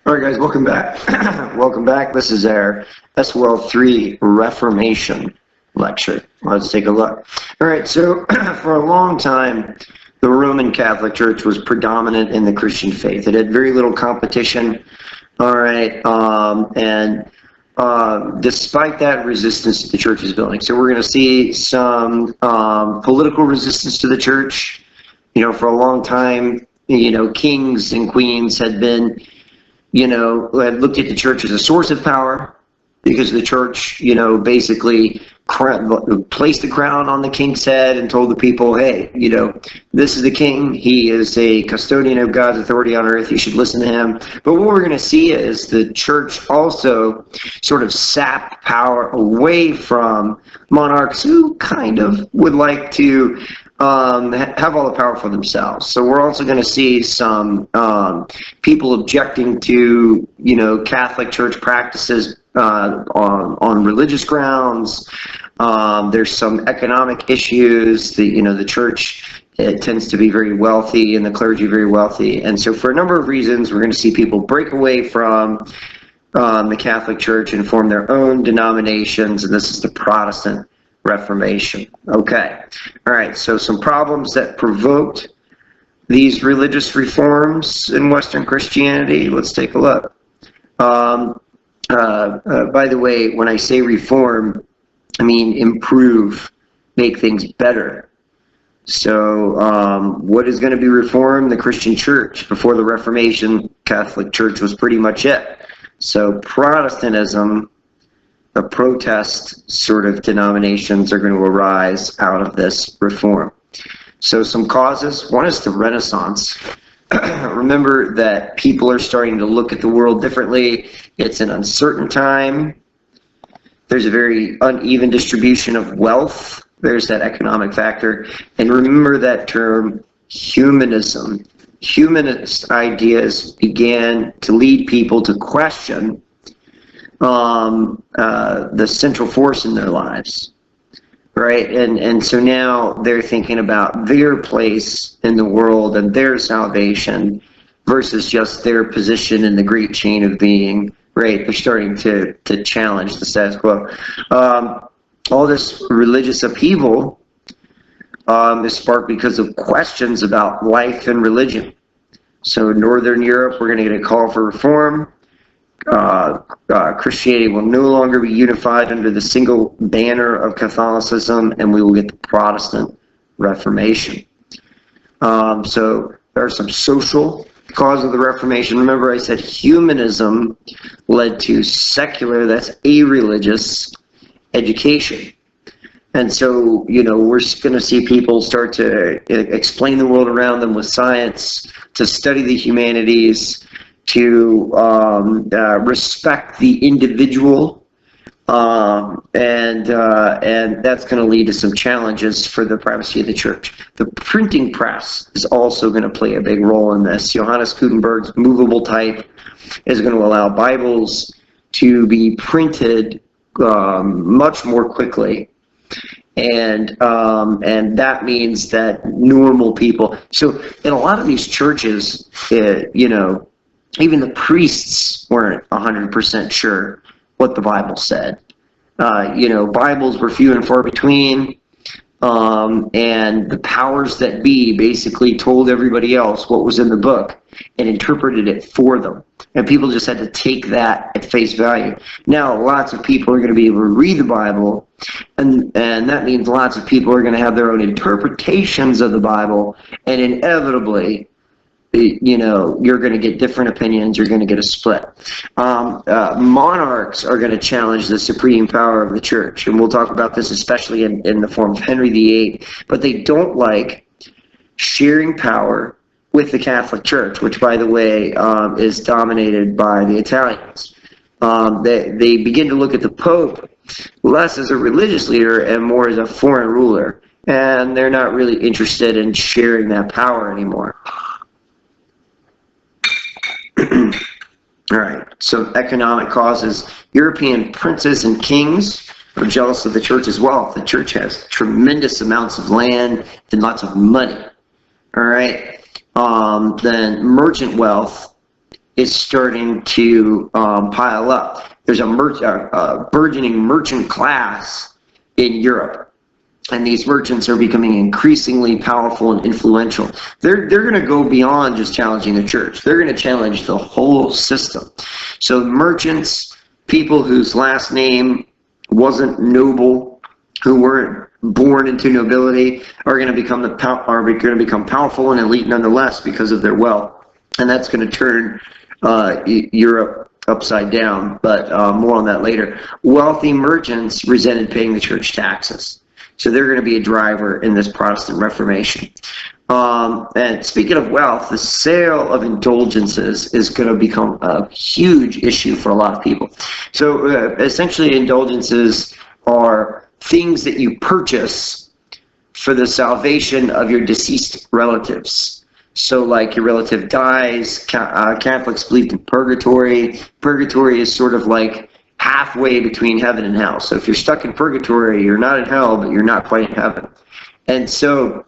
All right, guys, welcome back. Welcome back. This is our WH3 Reformation lecture. Let's take a look. All right, so for a long time, the Roman Catholic Church was predominant in the Christian faith. It had very little competition. All right, despite that, resistance to the church is building. So we're going to see some political resistance to the church. For a long time, kings and queens had been had looked at the church as a source of power because the church, basically placed the crown on the king's head and told the people, hey, this is the king. He is a custodian of God's authority on earth. You should listen to him. But what we're going to see is the church also sort of sapped power away from monarchs who kind of would like to have all the power for themselves. So we're also going to see some people objecting to, Catholic Church practices on religious grounds. There's some economic issues. The church, it tends to be very wealthy and the clergy very wealthy. And so for a number of reasons, we're going to see people break away from the Catholic Church and form their own denominations. And this is the Protestant Reformation. Okay. All right. So some problems that provoked these religious reforms in Western Christianity. Let's take a look. By the way, when I say reform, I mean improve, make things better. So what is going to be reformed? The Christian church. Before the Reformation, Catholic Church was pretty much it. So Protestantism, the protest sort of denominations are going to arise out of this reform. So some causes. One is the Renaissance. Remember that people are starting to look at the world differently. It's an uncertain time. There's a very uneven distribution of wealth. There's that economic factor. And remember that term, humanism. Humanist ideas began to lead people to question the central force in their lives, right? And so now they're thinking about their place in the world and their salvation versus just their position in the great chain of being, right? They're starting to challenge the status quo. All this religious upheaval is sparked because of questions about life and religion. So Northern Europe, we're going to get a call for reform. Christianity will no longer be unified under the single banner of Catholicism, and we will get the Protestant Reformation. So there are some social causes of the Reformation. Remember, I said humanism led to secular, that's a-religious education. And so, we're going to see people start to explain the world around them with science, to study the humanities, to respect the individual, and that's going to lead to some challenges for the primacy of the church. The printing press is also going to play a big role in this. Johannes Gutenberg's movable type is going to allow Bibles to be printed much more quickly. And that means that normal people. So in a lot of these churches, even the priests weren't 100% sure what the Bible said. Bibles were few and far between, and the powers that be basically told everybody else what was in the book and interpreted it for them. And people just had to take that at face value. Now, lots of people are going to be able to read the Bible, and that means lots of people are going to have their own interpretations of the Bible, and inevitably, you're going to get different opinions. You're going to get a split. Monarchs are going to challenge the supreme power of the church, and we'll talk about this especially in the form of Henry VIII. But they don't like sharing power with the Catholic Church, which, by the way, is dominated by the Italians. They begin to look at the Pope less as a religious leader and more as a foreign ruler, and they're not really interested in sharing that power anymore. All right, so economic causes. European princes and kings are jealous of the church's wealth. The church has tremendous amounts of land and lots of money. All right, then merchant wealth is starting to pile up. There's a burgeoning merchant class in Europe, and these merchants are becoming increasingly powerful and influential. They're going to go beyond just challenging the church. They're going to challenge the whole system. So merchants, people whose last name wasn't noble, who weren't born into nobility, are going to become powerful and elite nonetheless because of their wealth, and that's going to turn Europe upside down. But more on that later. Wealthy merchants resented paying the church taxes, so they're going to be a driver in this Protestant Reformation. And speaking of wealth, the sale of indulgences is going to become a huge issue for a lot of people. So essentially, indulgences are things that you purchase for the salvation of your deceased relatives. So like your relative dies, Catholics believe in purgatory. Purgatory is sort of like halfway between heaven and hell. So if you're stuck in purgatory, you're not in hell, but you're not quite in heaven. And so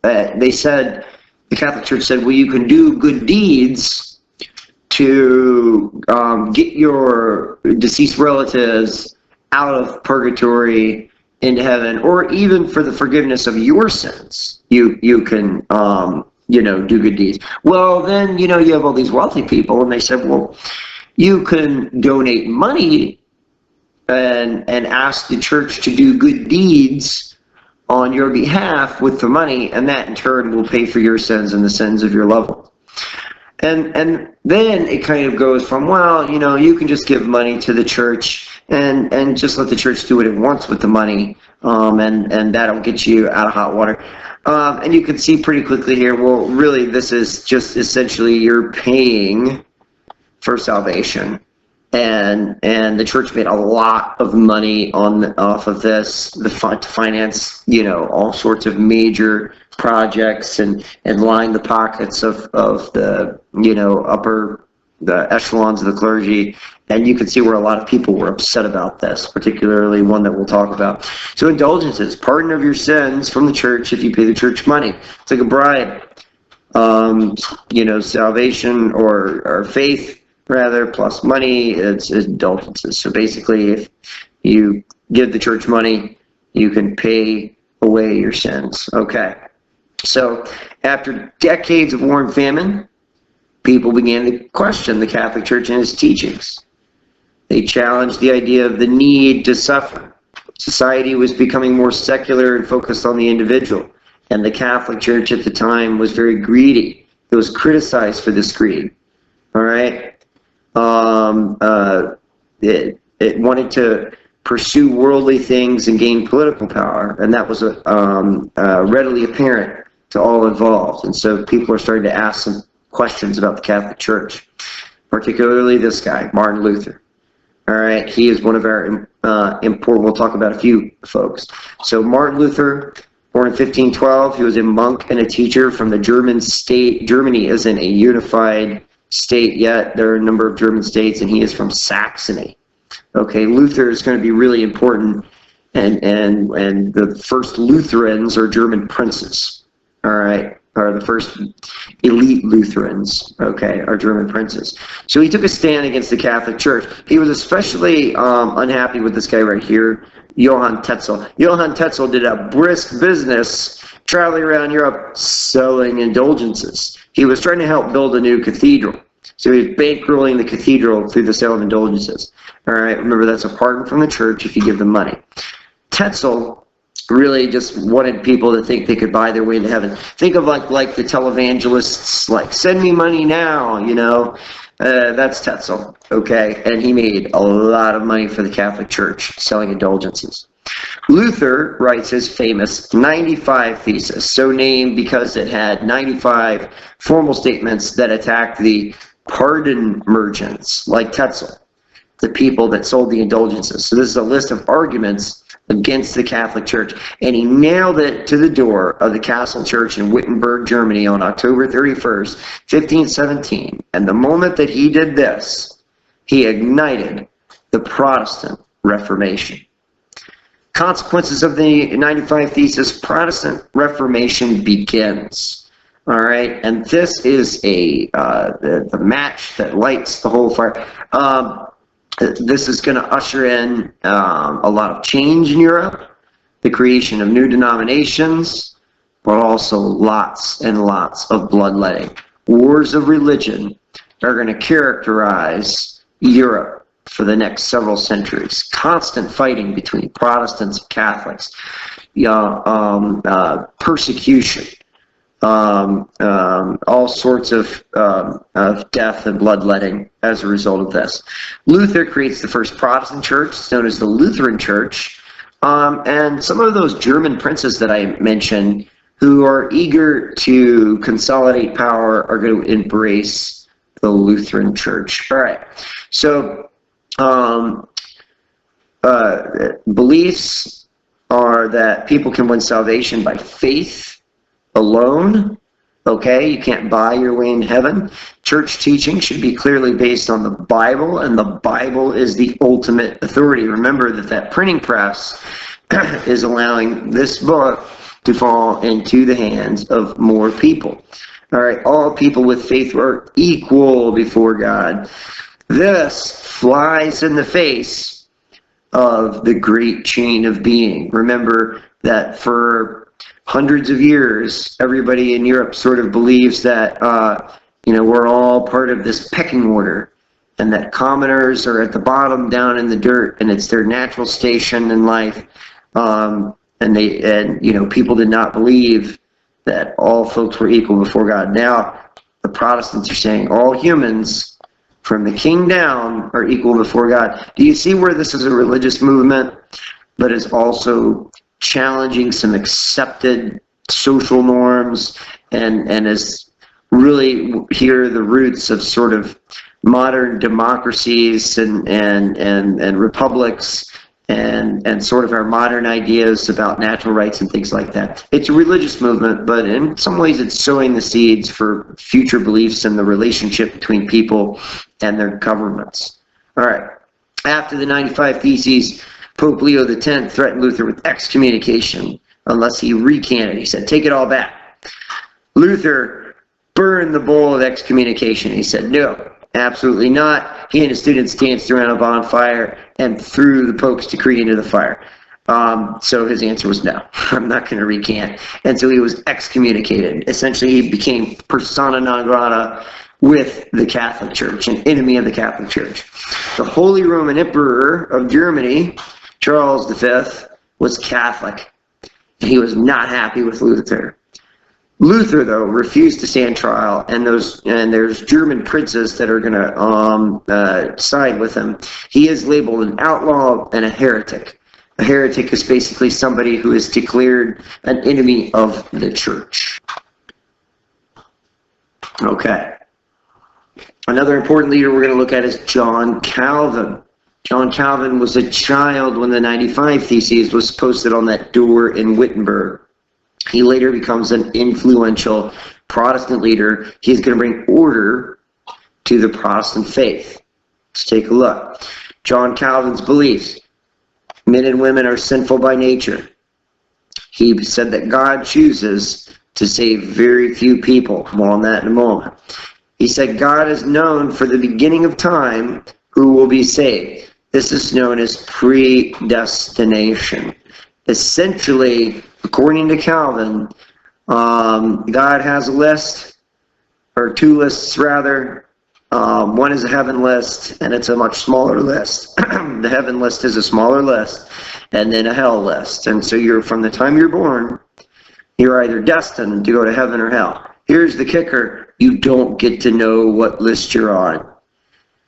they said, the Catholic Church said, well, you can do good deeds to get your deceased relatives out of purgatory into heaven, or even for the forgiveness of your sins, you can do good deeds. Well, then you have all these wealthy people, and they said, well, you can donate money and ask the church to do good deeds on your behalf with the money, and that in turn will pay for your sins and the sins of your loved ones. And then it kind of goes from, well, you can just give money to the church and just let the church do what it wants with the money, and that'll get you out of hot water. And you can see pretty quickly here, well, really, this is just essentially you're paying for salvation. And the church made a lot of money off of this, to finance, all sorts of major projects and line the pockets of the, the echelons of the clergy. And you can see where a lot of people were upset about this, particularly one that we'll talk about. So indulgences, pardon of your sins from the church if you pay the church money. It's like a bribe. Salvation or faith, rather, plus money, it's indulgences. So basically, if you give the church money, you can pay away your sins. Okay. So after decades of war and famine, people began to question the Catholic Church and its teachings. They challenged the idea of the need to suffer. Society was becoming more secular and focused on the individual, and the Catholic Church at the time was very greedy. It was criticized for this greed. All right? It wanted to pursue worldly things and gain political power, and that was readily apparent to all involved. And so people are starting to ask some questions about the Catholic Church, particularly this guy, Martin Luther. All right, he is one of our important. We'll talk about a few folks. So Martin Luther, born in 1512, he was a monk and a teacher from the German state. Germany isn't a unified state yet. There are a number of German states, and he is from Saxony. Okay, Luther is going to be really important, and the first Lutherans are German princes. All right, are the first elite Lutherans. Okay, are German princes. So he took a stand against the Catholic Church. He was especially unhappy with this guy right here, Johann Tetzel. Johann Tetzel did a brisk business traveling around Europe selling indulgences. He was trying to help build a new cathedral. So he was bankrolling the cathedral through the sale of indulgences. All right, remember that's a pardon from the church if you give them money. Tetzel really just wanted people to think they could buy their way into heaven. Think of like the televangelists, like, send me money now, that's Tetzel, okay? And he made a lot of money for the Catholic Church selling indulgences. Luther writes his famous 95 Thesis, so named because it had 95 formal statements that attacked the pardon merchants, like Tetzel, the people that sold the indulgences. So this is a list of arguments against the Catholic Church, and he nailed it to the door of the Castle Church in Wittenberg, Germany on October 31st, 1517. And the moment that he did this, he ignited the Protestant Reformation. Consequences of the 95 Thesis, Protestant Reformation begins. All right, and this is the match that lights the whole fire. This is going to usher in a lot of change in Europe, the creation of new denominations, but also lots and lots of bloodletting. Wars of religion are going to characterize Europe for the next several centuries. Constant fighting between Protestants and Catholics, persecution, all sorts of death and bloodletting as a result of this. Luther creates the first Protestant church. It's known as the Lutheran Church. And some of those German princes that I mentioned who are eager to consolidate power are going to embrace the Lutheran Church. All right. So beliefs are that people can win salvation by faith alone. Okay, you can't buy your way in heaven. Church teaching should be clearly based on the Bible, and the Bible is the ultimate authority. Remember that printing press is allowing this book to fall into the hands of more people. All right, all people with faith are equal before God. This flies in the face of the great chain of being. Remember that for hundreds of years, everybody in Europe sort of believes that we're all part of this pecking order, and that commoners are at the bottom down in the dirt, and it's their natural station in life. People did not believe that all folks were equal before God. Now, the Protestants are saying all humans, from the king down, are equal before God. Do you see where this is a religious movement, but is also challenging some accepted social norms, and is really here the roots of sort of modern democracies and republics, and sort of our modern ideas about natural rights and things like that. It's a religious movement, but in some ways it's sowing the seeds for future beliefs in the relationship between people and their governments. All right. After the 95 Theses, Pope Leo X threatened Luther with excommunication unless he recanted. He said, take it all back. Luther burned the bowl of excommunication. He said, no, absolutely not. He and his students danced around a bonfire and threw the Pope's decree into the fire. So his answer was no, I'm not going to recant. And so he was excommunicated. Essentially, he became persona non grata with the Catholic Church, an enemy of the Catholic Church. The Holy Roman Emperor of Germany, Charles V, was Catholic. He was not happy with Luther. Luther, though, refused to stand trial, and there's German princes that are going to side with him. He is labeled an outlaw and a heretic. A heretic is basically somebody who is declared an enemy of the church. Okay. Another important leader we're going to look at is John Calvin. John Calvin was a child when the 95 Theses was posted on that door in Wittenberg. He later becomes an influential Protestant leader. He's going to bring order to the Protestant faith. Let's take a look. John Calvin's beliefs. Men and women are sinful by nature. He said that God chooses to save very few people. More on that in a moment. He said God is known for the beginning of time who will be saved. This is known as predestination. Essentially, according to Calvin, God has a list, or two lists rather. One is a heaven list, and it's a much smaller list. The heaven list is a smaller list, and then a hell list. And so from the time you're born, you're either destined to go to heaven or hell. Here's the kicker. You don't get to know what list you're on.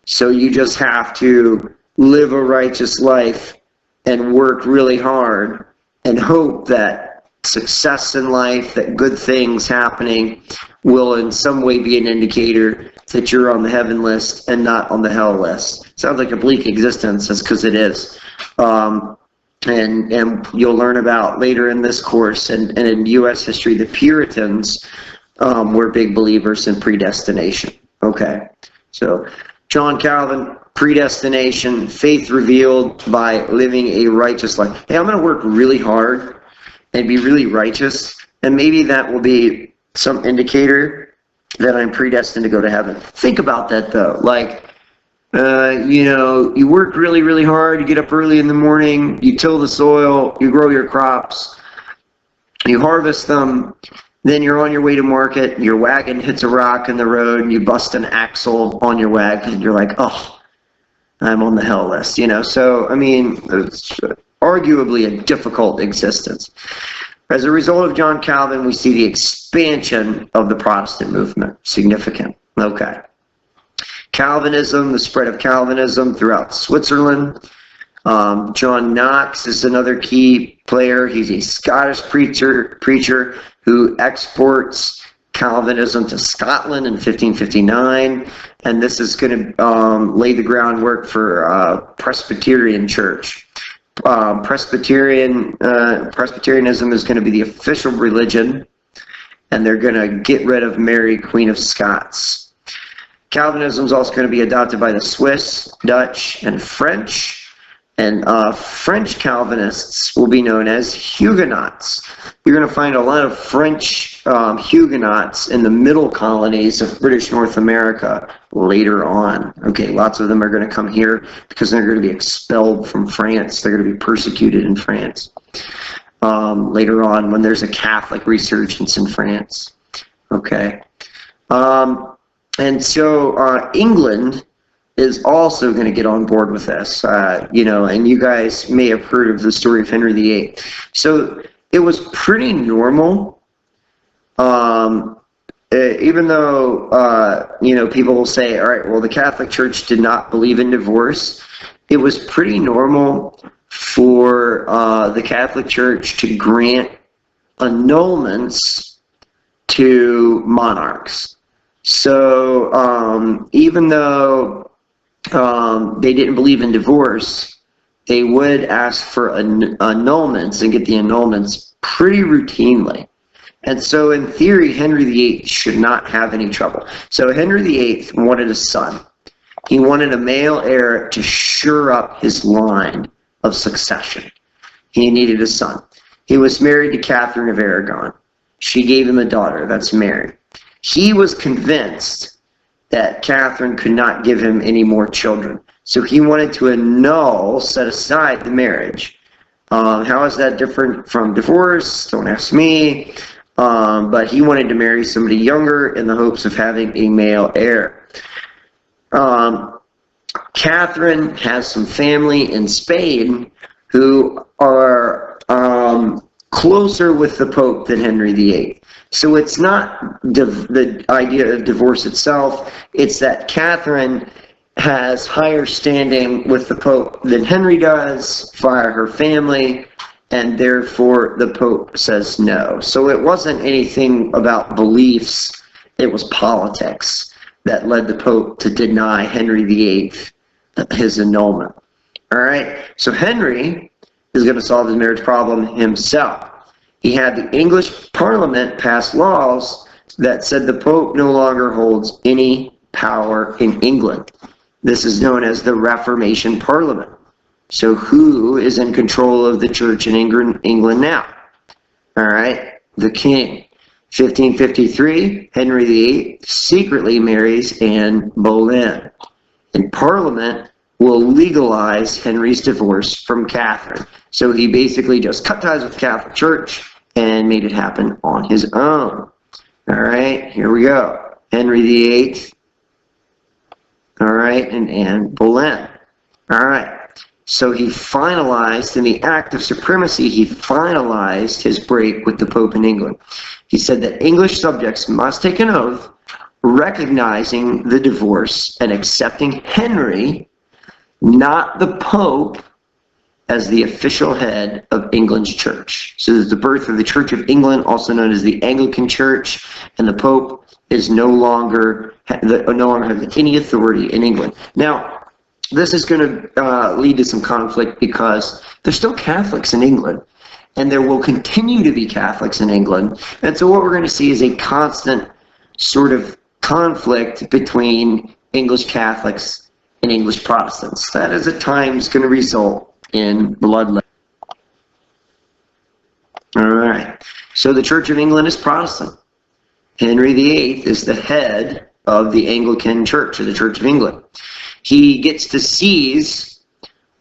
So you just have to live a righteous life and work really hard and hope that success in life, that good things happening will in some way be an indicator that you're on the heaven list and not on the hell list. Sounds like a bleak existence, that's because it is. And you'll learn about later in this course and in U.S. history, the Puritans were big believers in predestination. Okay, so John Calvin, predestination, faith revealed by living a righteous life. Hey, I'm going to work really hard and be really righteous, and maybe that will be some indicator that I'm predestined to go to heaven. Think about that, though. Like, you work really, really hard, you get up early in the morning, you till the soil, you grow your crops, you harvest them, then you're on your way to market, your wagon hits a rock in the road, and you bust an axle on your wagon, and you're like, oh, I'm on the hell list, So, I mean, it's arguably a difficult existence. As a result of John Calvin, we see the expansion of the Protestant movement. Significant. Okay. Calvinism, the spread of Calvinism throughout Switzerland. John Knox is another key player. He's a Scottish preacher who exports Calvinism to Scotland in 1559, and this is going to lay the groundwork for Presbyterian Church. Presbyterianism is going to be the official religion, and they're going to get rid of Mary, Queen of Scots. Calvinism is also going to be adopted by the Swiss, Dutch, and French. And French Calvinists will be known as Huguenots. You're going to find a lot of French Huguenots in the middle colonies of British North America later on. Okay, lots of them are going to come here because they're going to be expelled from France. They're going to be persecuted in France later on when there's a Catholic resurgence in France. Okay. And so England is also going to get on board with this, and you guys may have heard of the story of Henry VIII. So it was pretty normal, even though, people will say, all right, well, the Catholic Church did not believe in divorce. It was pretty normal for the Catholic Church to grant annulments to monarchs. So even though they didn't believe in divorce, they would ask for annulments and get the annulments pretty routinely. And so in theory, Henry VIII should not have any trouble. So Henry VIII wanted a son. He wanted a male heir to shore up his line of succession. He needed a son. He was married to Catherine of Aragon. She gave him a daughter, that's Mary. He was convinced that Catherine could not give him any more children. So he wanted to set aside the marriage. How is that different from divorce? Don't ask me. But he wanted to marry somebody younger in the hopes of having a male heir. Catherine has some family in Spain who are closer with the Pope than Henry VIII. So it's not the idea of divorce itself, it's that Catherine has higher standing with the Pope than Henry does via her family, and therefore the Pope says no. So it wasn't anything about beliefs, it was politics that led the Pope to deny Henry VIII his annulment. All right, so Henry is going to solve his marriage problem himself. He had the English Parliament pass laws that said the Pope no longer holds any power in England. This is known as the Reformation Parliament. So who is in control of the church in England now? All right, the king. 1553, Henry VIII secretly marries Anne Boleyn. And Parliament will legalize Henry's divorce from Catherine. So he basically just cut ties with the Catholic Church and made it happen on his own. All right, here we go. Henry VIII. All right, and Anne Boleyn. All right, so he finalized, in the act of supremacy, he finalized his break with the Pope in England. He said that English subjects must take an oath recognizing the divorce and accepting Henry, not the Pope, as the official head of England's church. So there's the birth of the Church of England, also known as the Anglican Church, and the Pope is no longer has any authority in England. Now, this is going to lead to some conflict because there's still Catholics in England, and there will continue to be Catholics in England. And so what we're going to see is a constant sort of conflict between English Catholics and English Protestants. That is at times going to result in bloodletting. All right. So the Church of England is Protestant. Henry VIII is the head of the Anglican Church, or the Church of England. He gets to seize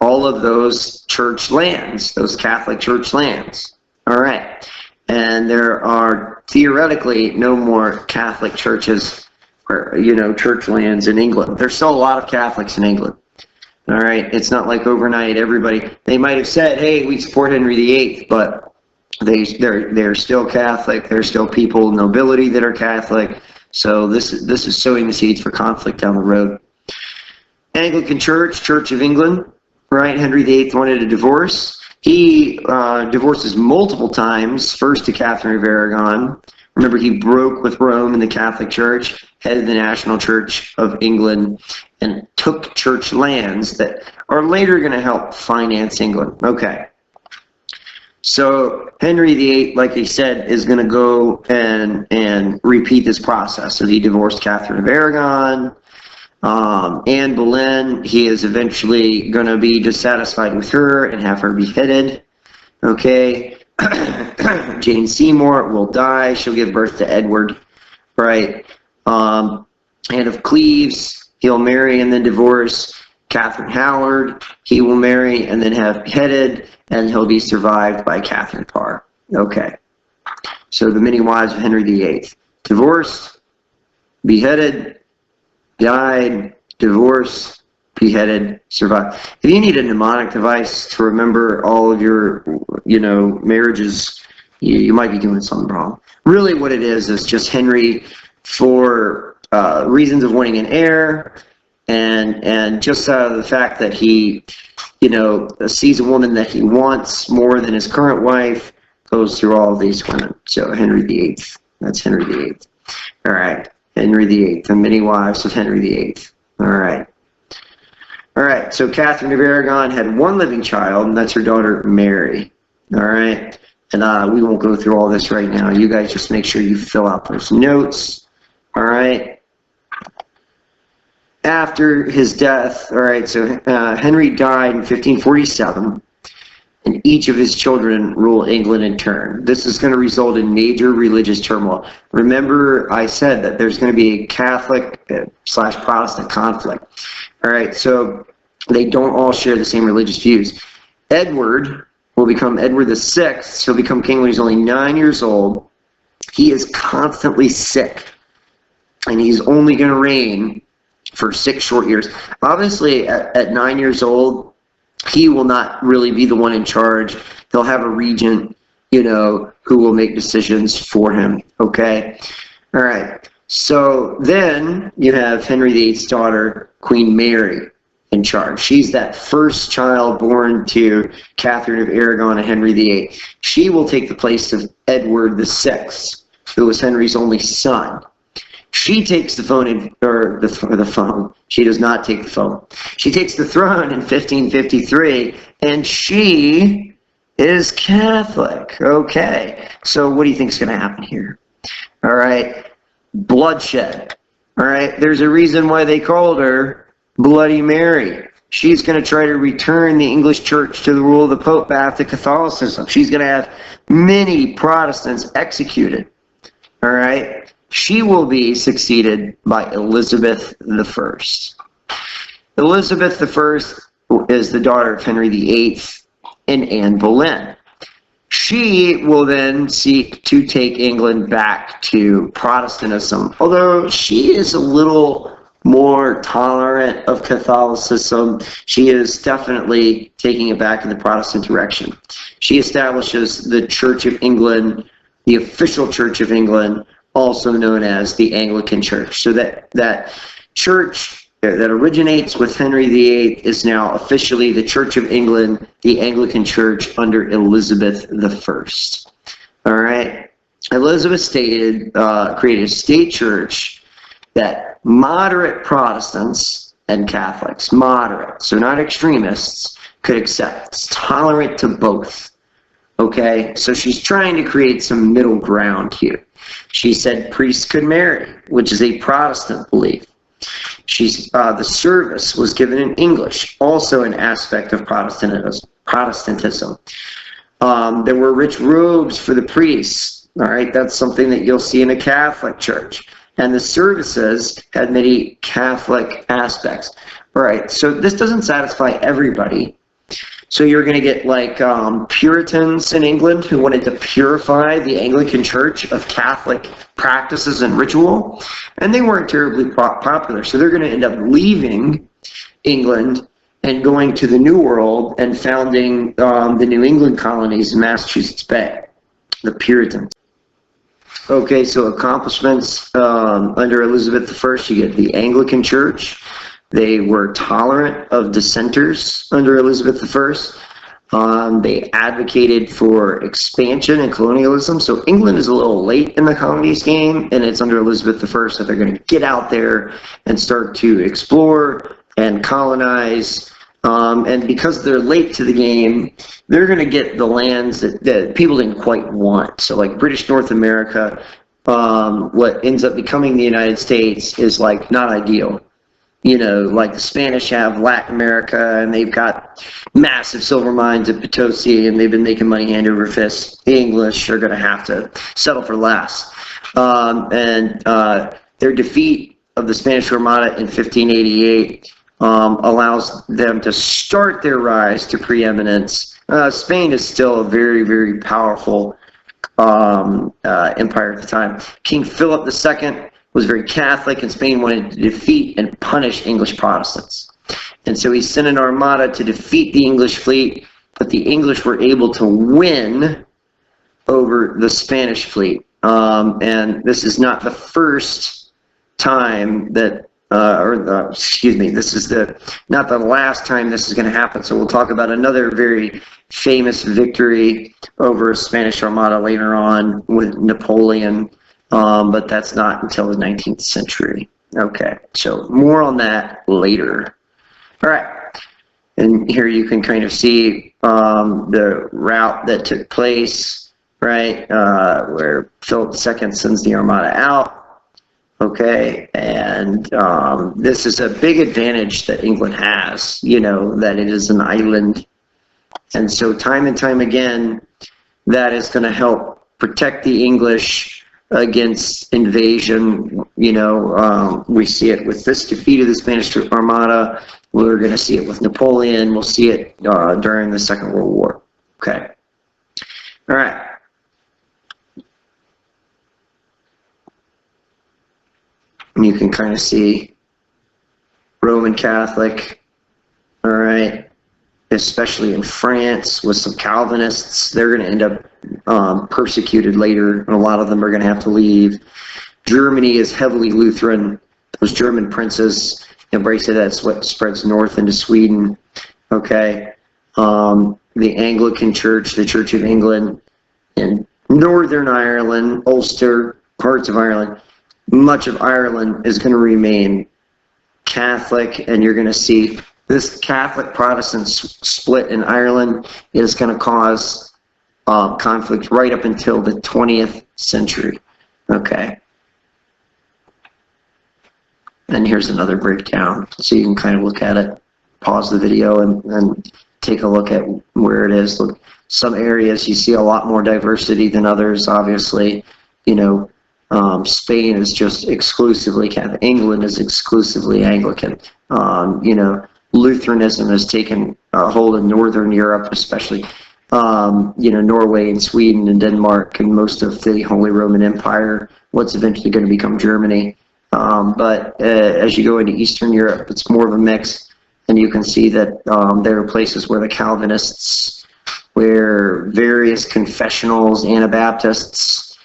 all of those church lands, those Catholic church lands. All right. And there are theoretically no more Catholic churches or, church lands in England. There's still a lot of Catholics in England. All right. It's not like overnight they might have said, hey, we support Henry VIII, but they're still Catholic. There's still people, nobility that are Catholic. So this is sowing the seeds for conflict down the road. Anglican Church, Church of England, right? Henry VIII wanted a divorce. He divorces multiple times, first to Catherine of Aragon. Remember, he broke with Rome and the Catholic Church, headed the National Church of England, and took church lands that are later going to help finance England. Okay. So Henry VIII, like he said, is going to go and repeat this process. So he divorced Catherine of Aragon. Anne Boleyn, he is eventually going to be dissatisfied with her and have her beheaded. Okay. Jane Seymour will die. She'll give birth to Edward, right? Anne of Cleves, he'll marry and then divorce. Catherine Howard, he will marry and then have beheaded, and he'll be survived by Catherine Parr. Okay. So the many wives of Henry VIII. Divorced, beheaded, died, divorced, beheaded, survived. If you need a mnemonic device to remember all of your, marriages, you might be doing something wrong. Really what it is just Henry for reasons of wanting an heir, and just out of the fact that he, sees a woman that he wants more than his current wife, goes through all of these women. So Henry VIII. That's Henry VIII. All right. Henry VIII. The many wives of Henry VIII. All right. All right. So Catherine of Aragon had one living child, and that's her daughter Mary. All right. And we won't go through all this right now. You guys just make sure you fill out those notes. All right. After his death, all right, so Henry died in 1547, and each of his children ruled England in turn. This is going to result in major religious turmoil. Remember, I said that there's going to be a Catholic / Protestant conflict. All right, so they don't all share the same religious views. Edward will become Edward VI. He'll become king when he's only 9 years old. He is constantly sick, and he's only going to reign for 6 short years. Obviously, at 9 years old, he will not really be the one in charge. He'll have a regent, who will make decisions for him. Okay? All right. So then you have Henry VIII's daughter, Queen Mary, in charge. She's that first child born to Catherine of Aragon and Henry VIII. She will take the place of Edward VI, who was Henry's only son. She takes the phone, the phone. She does not take the phone. She takes the throne in 1553, and she is Catholic. Okay, so what do you think is going to happen here? All right, bloodshed. All right, there's a reason why they called her Bloody Mary. She's going to try to return the English Church to the rule of the Pope back to Catholicism. She's going to have many Protestants executed. All right. She will be succeeded by Elizabeth I. Elizabeth I is the daughter of Henry VIII and Anne Boleyn. She will then seek to take England back to Protestantism, although she is a little more tolerant of Catholicism. She is definitely taking it back in the Protestant direction. She establishes the Church of England, the official Church of England, also known as the Anglican Church. So that church that originates with Henry VIII is now officially the Church of England, the Anglican Church under Elizabeth I. All right. Elizabeth created a state church that moderate Protestants and Catholics, moderate, so not extremists, could accept. It's tolerant to both. Okay, so she's trying to create some middle ground here. She said priests could marry, which is a Protestant belief. The service was given in English, also an aspect of Protestantism. There were rich robes for the priests. All right, that's something that you'll see in a Catholic church. And the services had many Catholic aspects. All right, so this doesn't satisfy everybody. So you're going to get like Puritans in England who wanted to purify the Anglican Church of Catholic practices and ritual, and they weren't terribly popular. So they're going to end up leaving England and going to the New World and founding the New England colonies in Massachusetts Bay, the Puritans. Okay, so accomplishments under Elizabeth I, you get the Anglican Church. They were tolerant of dissenters under Elizabeth I. They advocated for expansion and colonialism. So England is a little late in the colonies game, and it's under Elizabeth I that they're going to get out there and start to explore and colonize. And because they're late to the game, they're going to get the lands that people didn't quite want. So like British North America, what ends up becoming the United States is like not ideal. You know, like the Spanish have Latin America, and they've got massive silver mines at Potosi, and they've been making money hand over fist. The English are going to have to settle for less. Their defeat of the Spanish Armada in 1588 allows them to start their rise to preeminence. Spain is still a very, very powerful empire at the time. King Philip II was very Catholic, and Spain wanted to defeat and punish English Protestants. And so he sent an armada to defeat the English fleet, but the English were able to win over the Spanish fleet. And this is not the first time that, this is not the last time this is going to happen. So we'll talk about another very famous victory over a Spanish armada later on with Napoleon. But that's not until the 19th century. Okay, so more on that later. All right, and here you can kind of see the route that took place, right, where Philip II sends the Armada out. Okay, and this is a big advantage that England has, you know, that it is an island. And so time and time again, that is going to help protect the English against invasion. You know, we see it with this defeat of the Spanish Armada. We're going to see it with Napoleon. We'll see it during the Second World War. Okay. All right. And you can kind of see Roman Catholic. All right. Especially in France with some Calvinists. They're going to end up persecuted later, and a lot of them are going to have to leave. Germany is heavily Lutheran. Those German princes embrace it. That's what spreads north into Sweden. Okay. The Anglican Church, the Church of England, in Northern Ireland, Ulster, parts of Ireland, much of Ireland is going to remain Catholic, and you're going to see this Catholic Protestant split in Ireland is going to cause conflict right up until the 20th century. Okay. And here's another breakdown, so you can kind of look at it, pause the video, and take a look at where it is. Look, some areas you see a lot more diversity than others, obviously. You know, Spain is just exclusively Catholic. England is exclusively Anglican. You know, Lutheranism has taken a hold in Northern Europe, especially, you know, Norway and Sweden and Denmark and most of the Holy Roman Empire, what's eventually going to become Germany. But as you go into Eastern Europe, it's more of a mix, and you can see that there are places where the Calvinists, where various confessionals, Anabaptists,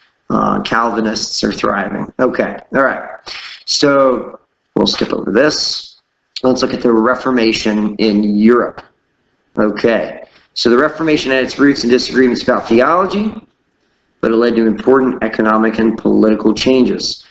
Calvinists are thriving. Okay, all right. So we'll skip over this. Let's look at the Reformation in Europe. Okay, so the Reformation had its roots in disagreements about theology, but it led to important economic and political changes.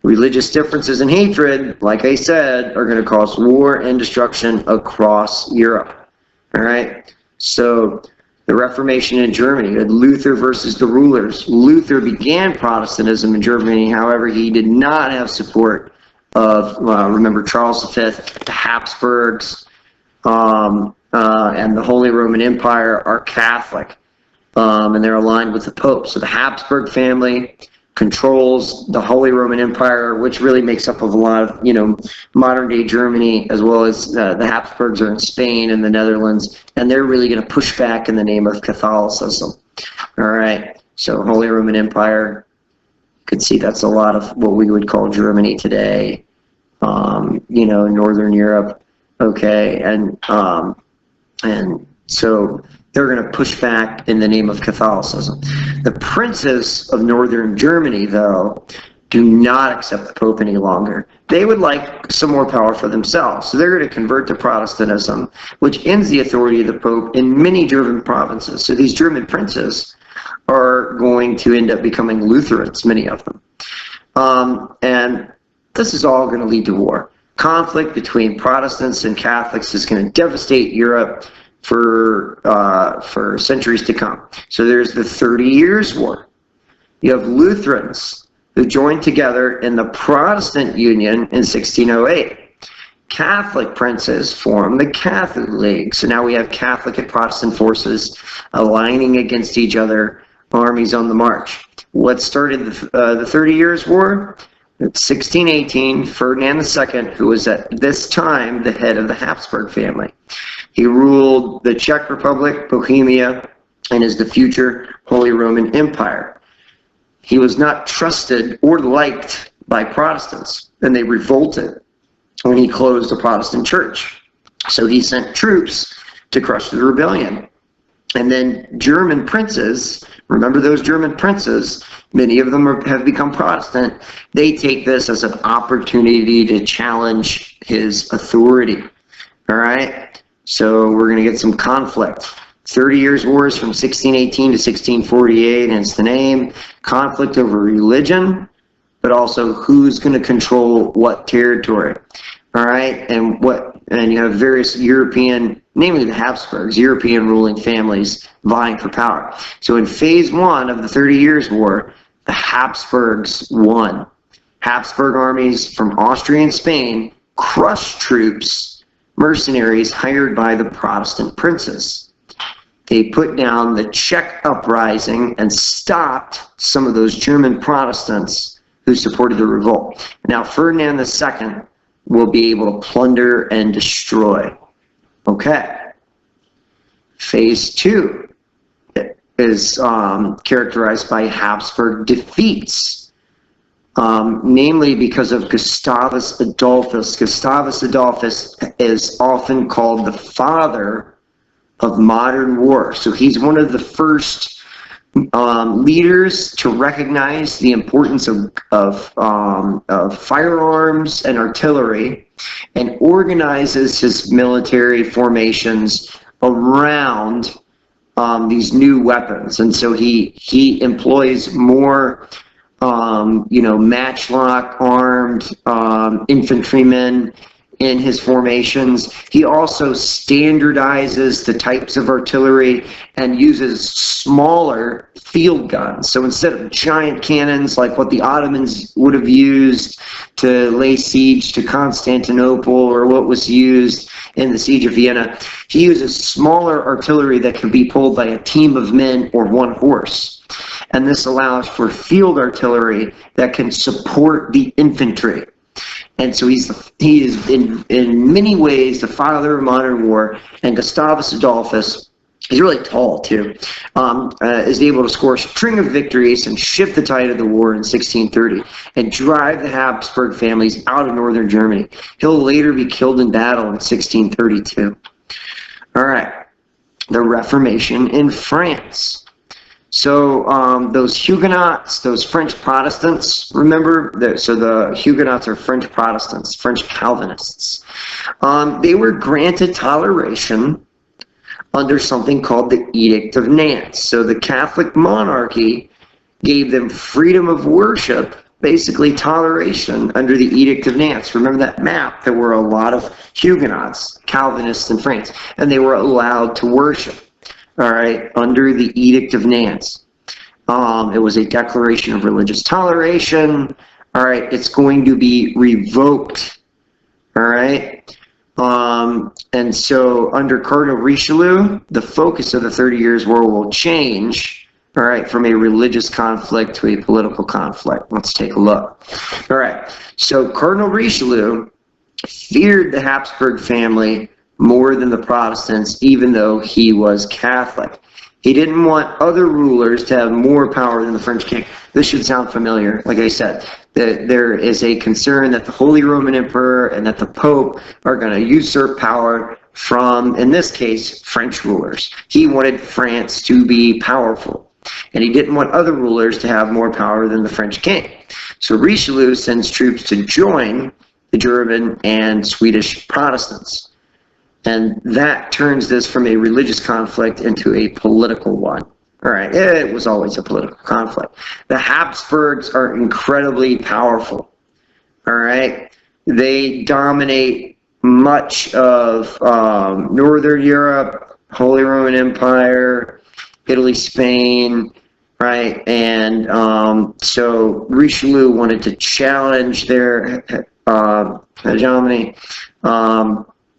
Religious differences and hatred, like I said, are going to cause war and destruction across Europe. All right, so the Reformation in Germany, you had Luther versus the rulers. Luther began Protestantism in Germany, however, he did not have support of, remember, Charles V, the Habsburgs, and the Holy Roman Empire are Catholic. and they're aligned with the Pope. So the Habsburg family controls the Holy Roman Empire, which really makes up of a lot of, modern day Germany, as well as the Habsburgs are in Spain and the Netherlands, and they're really going to push back in the name of Catholicism. All right, so Holy Roman Empire, you can see that's a lot of what we would call Germany today, Northern Europe, okay, and so they're going to push back in the name of Catholicism. The princes of northern Germany, though, do not accept the Pope any longer. They would like some more power for themselves, so they're going to convert to Protestantism, which ends the authority of the Pope in many German provinces. So these German princes are going to end up becoming Lutherans, many of them. And this is all going to lead to war. Conflict between Protestants and Catholics is going to devastate Europe for centuries to come. So there's the 30 Years' War. You have Lutherans who joined together in the Protestant Union in 1608. Catholic princes form the Catholic League. So now we have Catholic and Protestant forces aligning against each other, armies on the march. What started the 30 Years' War? It's 1618, Ferdinand II, who was at this time the head of the Habsburg family. He ruled the Czech Republic, Bohemia, and is the future Holy Roman Empire. He was not trusted or liked by Protestants, and they revolted when he closed the Protestant church. So he sent troops to crush the rebellion. And then German princes, remember those German princes, many of them have become Protestant. They take this as an opportunity to challenge his authority. All right? So we're going to get some conflict. 30 Years' Wars from 1618 to 1648, hence the name. Conflict over religion, but also who's going to control what territory. All right? And you have various European, namely the Habsburgs, European ruling families vying for power. So in phase one of the 30 Years' War, the Habsburgs won. Habsburg armies from Austria and Spain crushed troops, mercenaries hired by the Protestant princes. They put down the Czech uprising and stopped some of those German Protestants who supported the revolt. Now Ferdinand II will be able to plunder and destroy. Okay. Phase two is characterized by Habsburg defeats, namely because of Gustavus Adolphus. Gustavus Adolphus is often called the father of modern war. So he's one of the first leaders to recognize the importance of firearms and artillery, and organizes his military formations around these new weapons. And so he employs more matchlock armed infantrymen in his formations. He also standardizes the types of artillery and uses smaller field guns. So instead of giant cannons like what the Ottomans would have used to lay siege to Constantinople, or what was used in the Siege of Vienna, he uses smaller artillery that can be pulled by a team of men or one horse. And this allows for field artillery that can support the infantry. And so he is in many ways the father of modern war. And Gustavus Adolphus, he's really tall too, is able to score a string of victories and shift the tide of the war in 1630 and drive the Habsburg families out of northern Germany. He'll later be killed in battle in 1632. All right, the Reformation in France. So those Huguenots, those French Protestants, remember, so the Huguenots are French Protestants, French Calvinists. They were granted toleration under something called the Edict of Nantes. So the Catholic monarchy gave them freedom of worship, basically toleration under the Edict of Nantes. Remember that map? There were a lot of Huguenots, Calvinists in France, and they were allowed to worship. All right, under the Edict of Nantes. It was a declaration of religious toleration. All right, it's going to be revoked. All right, And so under Cardinal Richelieu, the focus of the 30 Years' War will change, all right, from a religious conflict to a political conflict. Let's take a look. All right, so Cardinal Richelieu feared the Habsburg family more than the Protestants, even though he was Catholic. He didn't want other rulers to have more power than the French king. This should sound familiar. Like I said, that there is a concern that the Holy Roman Emperor and that the Pope are going to usurp power from, in this case, French rulers. He wanted France to be powerful, and he didn't want other rulers to have more power than the French king. So Richelieu sends troops to join the German and Swedish Protestants. And that turns this from a religious conflict into a political one. All right, it was always a political conflict. The Habsburgs are incredibly powerful. All right, they dominate much of Northern Europe, Holy Roman Empire, Italy, Spain, right? And so Richelieu wanted to challenge their hegemony.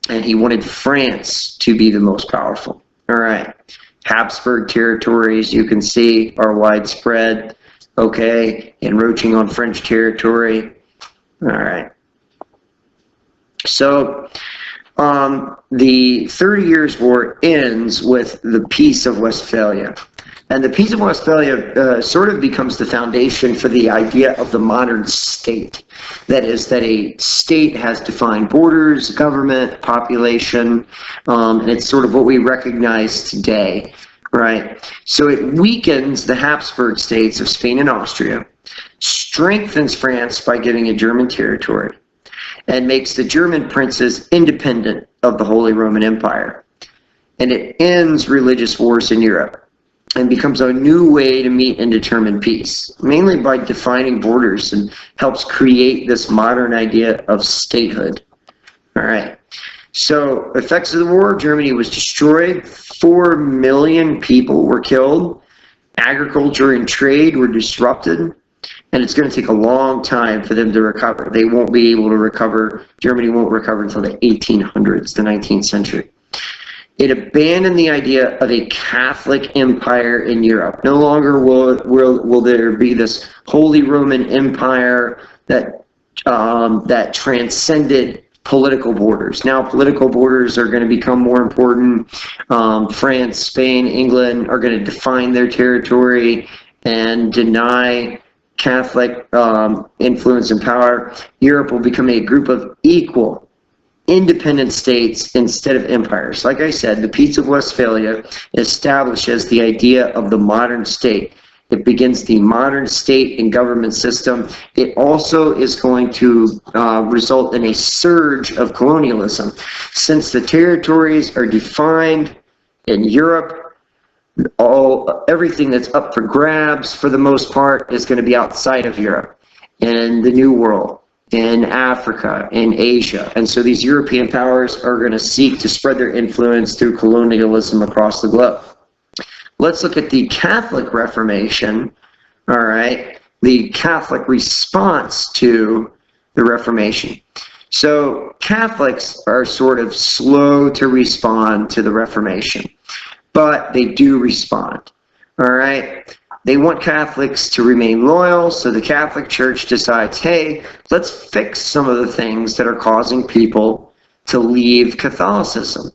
And he wanted France to be the most powerful. All right. Habsburg territories, you can see, are widespread, okay, encroaching on French territory. All right. So the 30 Years' War ends with the Peace of Westphalia. And the Peace of Westphalia sort of becomes the foundation for the idea of the modern state. That is, that a state has defined borders, government, population, and it's sort of what we recognize today, right? So it weakens the Habsburg states of Spain and Austria, strengthens France by giving it German territory, and makes the German princes independent of the Holy Roman Empire. And it ends religious wars in Europe and becomes a new way to meet and determine peace, mainly by defining borders, and helps create this modern idea of statehood. All right. So, effects of the war: Germany was destroyed, 4 million people were killed, agriculture and trade were disrupted, and it's going to take a long time for them to recover. They won't be able to recover, Germany won't recover until the 1800s, the 19th century. It abandoned the idea of a Catholic empire in Europe. No longer will there be this Holy Roman Empire that that transcended political borders. Now political borders are going to become more important. France, Spain, England are going to define their territory and deny Catholic influence and power. Europe will become a group of equal independent states instead of empires. Like I said, the Peace of Westphalia establishes the idea of the modern state. It begins the modern state and government system. It also is going to result in a surge of colonialism. Since the territories are defined in Europe, everything that's up for grabs for the most part is going to be outside of Europe, in the New World, in Africa, in Asia. And so these European powers are going to seek to spread their influence through colonialism across the globe. Let's look at the Catholic Reformation, all right, the Catholic response to the Reformation. So Catholics are sort of slow to respond to the Reformation, but they do respond, all right? They want Catholics to remain loyal, so the Catholic Church decides, hey, let's fix some of the things that are causing people to leave Catholicism,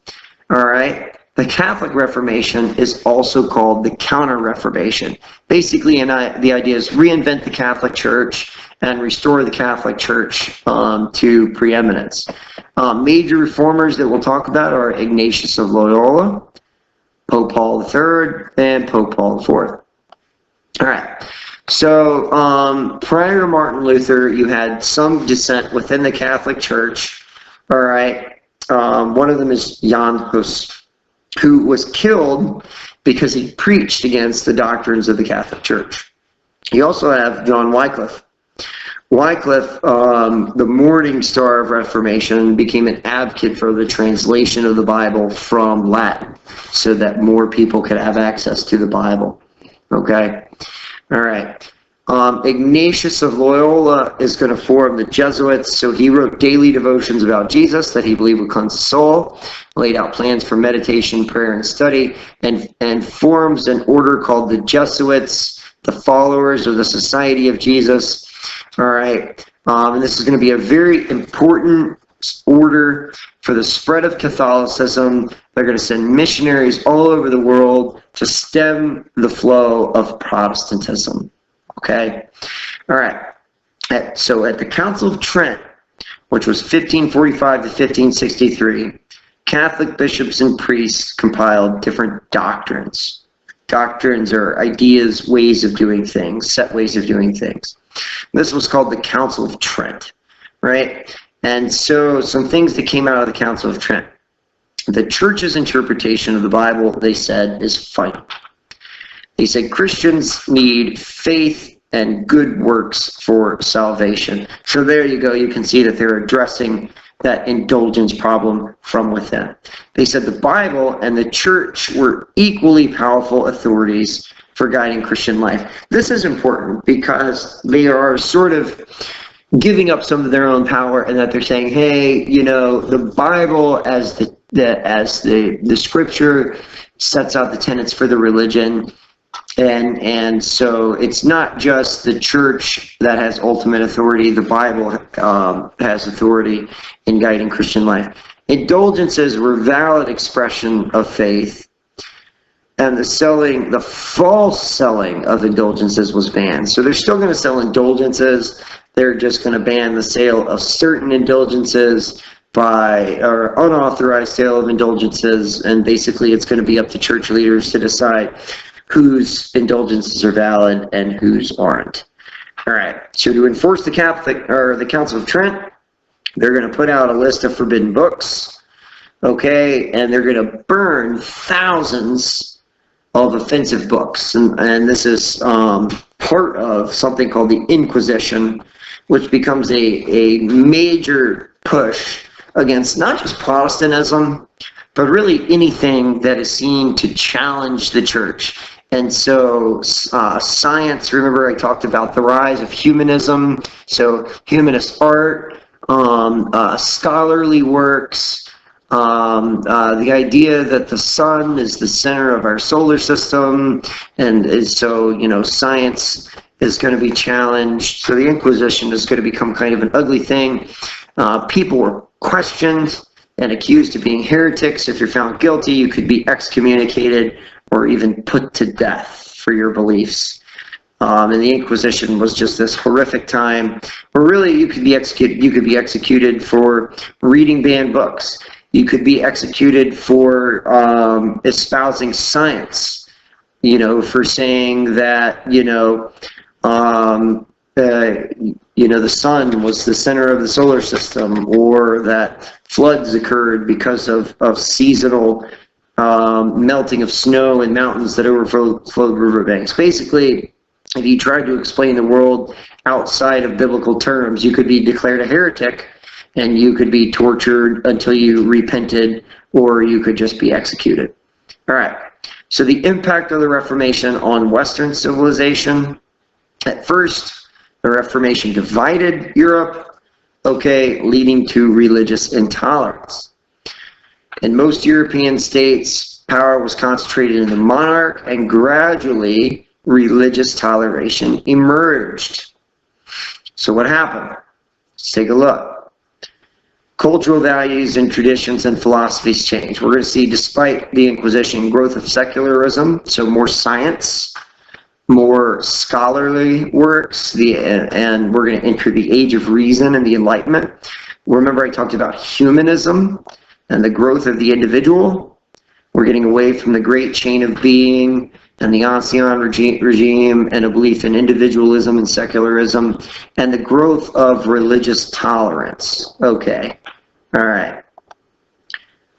all right? The Catholic Reformation is also called the Counter-Reformation. Basically, the idea is reinvent the Catholic Church and restore the Catholic Church to preeminence. Major reformers that we'll talk about are Ignatius of Loyola, Pope Paul III, and Pope Paul IV. All right, so prior to Martin Luther, you had some dissent within the Catholic Church, all right? One of them is Jan Hus, who was killed because he preached against the doctrines of the Catholic Church. You also have John Wycliffe. Wycliffe, the morning star of Reformation, became an advocate for the translation of the Bible from Latin so that more people could have access to the Bible. Okay? All right. Ignatius of Loyola is going to form the Jesuits, so he wrote daily devotions about Jesus that he believed would cleanse the soul, laid out plans for meditation, prayer, and study, and forms an order called the Jesuits, the followers of the Society of Jesus. All right, and this is going to be a very important order for the spread of Catholicism. They're going to send missionaries all over the world to stem the flow of Protestantism. Okay, all right. So at the Council of Trent, which was 1545 to 1563, Catholic bishops and priests compiled different doctrines. Doctrines are ideas, ways of doing things, set ways of doing things. This was called the Council of Trent, right? And so some things that came out of the Council of Trent. The church's interpretation of the Bible, they said, is final. They said Christians need faith and good works for salvation. So there you go. You can see that they're addressing that indulgence problem from within. They said the Bible and the church were equally powerful authorities for guiding Christian life. This is important because they are sort of giving up some of their own power, and that they're saying, hey, you know, the Bible as the scripture sets out the tenets for the religion. And so it's not just the church that has ultimate authority. The Bible has authority in guiding Christian life. Indulgences were valid expression of faith, and the false selling of indulgences was banned. So they're still going to sell indulgences. They're just going to ban the sale of certain indulgences or unauthorized sale of indulgences, and basically it's going to be up to church leaders to decide whose indulgences are valid and whose aren't. All right, so to enforce the Council of Trent, they're going to put out a list of forbidden books, okay, and they're going to burn thousands of offensive books, and this is part of something called the Inquisition, which becomes a major push against not just Protestantism, but really anything that is seen to challenge the church. And so science, remember I talked about the rise of humanism, so humanist art, scholarly works, the idea that the sun is the center of our solar system, and so, you know, science is going to be challenged. So the Inquisition is going to become kind of an ugly thing. People were questioned and accused of being heretics. If you're found guilty, you could be excommunicated or even put to death for your beliefs. And the Inquisition was just this horrific time where really you could be executed. You could be executed for reading banned books. You could be executed for espousing science, you know, for saying that, the sun was the center of the solar system, or that floods occurred because of seasonal melting of snow in mountains that overflowed riverbanks. Basically, if you tried to explain the world outside of biblical terms, you could be declared a heretic, and you could be tortured until you repented, or you could just be executed. All right. So the impact of the Reformation on Western civilization. At first, the Reformation divided Europe, leading to religious intolerance. In most European states, power was concentrated in the monarch, and gradually religious toleration emerged. So what happened? Let's take a look. Cultural values and traditions and philosophies change. We're going to see, despite the Inquisition, growth of secularism, so more science, more scholarly works, and we're going to enter the age of reason and the Enlightenment. Remember I talked about humanism and the growth of the individual. We're getting away from the great chain of being and the ancien regime and a belief in individualism and secularism, and the growth of religious tolerance. Okay, all right.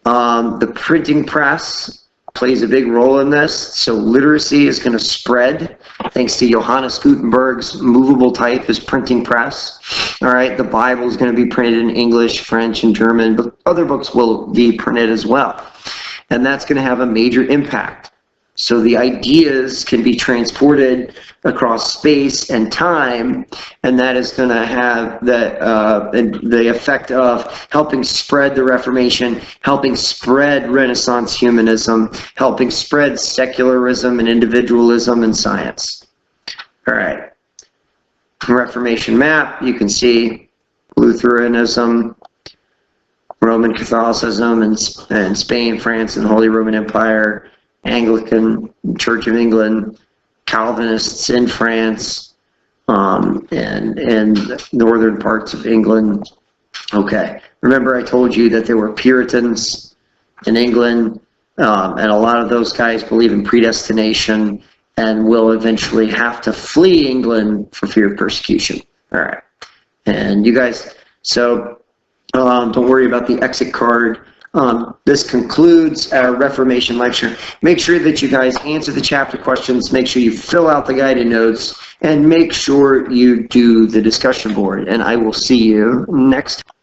The printing press plays a big role in this. So literacy is going to spread thanks to Johannes Gutenberg's movable type, his printing press. All right, the Bible is going to be printed in English, French, and German, but other books will be printed as well. And that's going to have a major impact. So the ideas can be transported across space and time, and that is going to have the effect of helping spread the Reformation, helping spread Renaissance humanism, helping spread secularism and individualism in science. All right. Reformation map, you can see Lutheranism, Roman Catholicism in Spain, France, and the Holy Roman Empire, Anglican Church of England, Calvinists in France, and northern parts of England. Okay, remember I told you that there were Puritans in England, and a lot of those guys believe in predestination and will eventually have to flee England for fear of persecution. All right, and you guys, so don't worry about the exit card. This concludes our Reformation lecture. Make sure that you guys answer the chapter questions, make sure you fill out the guided notes, and make sure you do the discussion board. And I will see you next time.